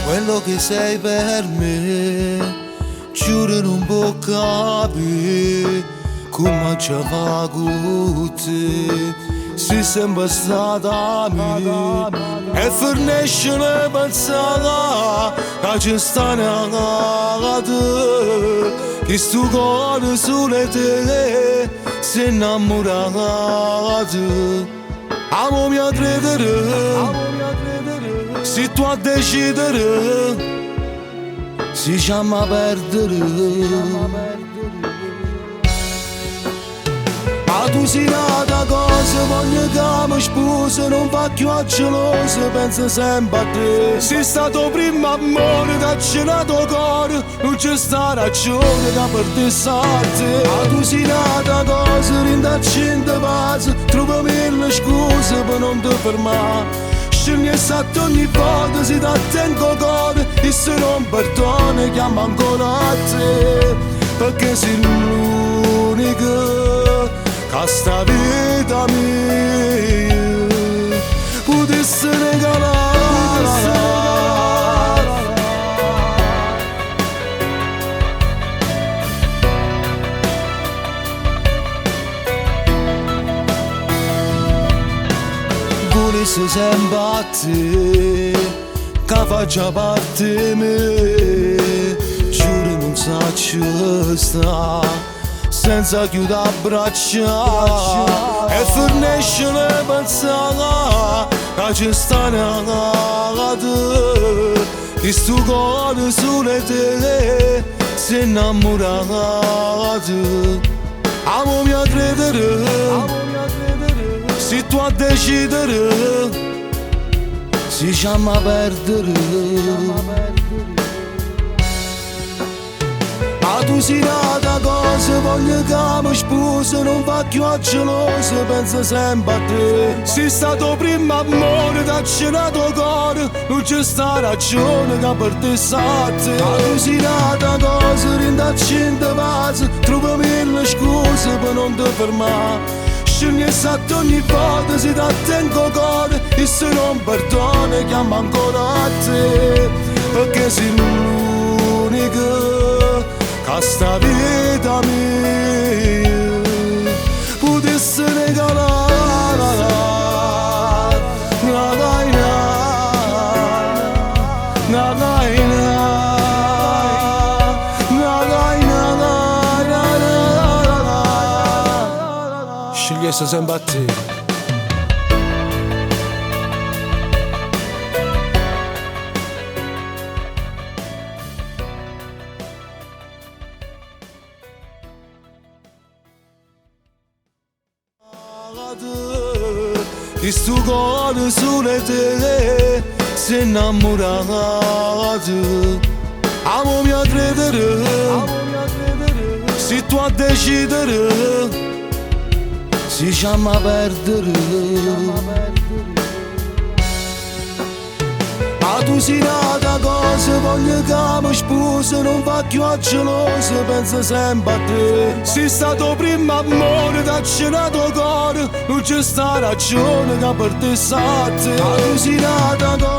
Quello che sei per me, giuro non può capire come ci fa con te. Sei sempre stata mia e fornisce le pensate che ci stanno a te. Che sto cuore solo te si innamora di te. Amo mia credere, se tu a decidere, si chiama perdere. Ma tu sei nata cosa, voglio che mi sposi, non fa più a geloso, penso sempre a te. Sei stato primo amore che ha cenato cuore, non c'è sta ragione che per te sa te. Ma tu sei nata cosa, rindaccinta pace, trovo mille scuse per non ti fermare. Scegli esatto ogni volta, se ti tengo cuore, e se non perdono chiamo ancora a te. Perché sei l'unica che sta vita mia potesse regalare. Volessi sempre a te, che faccia parte me, giuro non so sta senza chiudere a braccia e fornisce le pensate che ci stanno a te. Che sto cuore solo te si innamora di te. Amo mia credere, se tu a decidere, si chiama perdere. Ma tu sei nata cosa, voglio che mi sposi, non va più a geloso, penso sempre a te. Sei stato primo amore che ha cenato cuore, non c'è sta ragione che per te sa te. Ma tu sei nata cosa, rindaccinta pace, trovo mille scuse per non ti fermare. Scegli esatto ogni volta, se ti tengo cuore, e se non perdono chiamo ancora a te. Perché sei l'unica che sta vita mia potesse regalare. Scegliesse sempre a te. Che sto cuore solo te si innamora di te. Amo mia credere, se tu a decidere, si chiama perdere. Ma tu sei nata cosa, voglio che mi sposi, non va più a geloso, penso sempre a te. Sei stato primo amore che ha cenato cuore, non c'è sta ragione che per te sa te. Ma tu sei nata cosa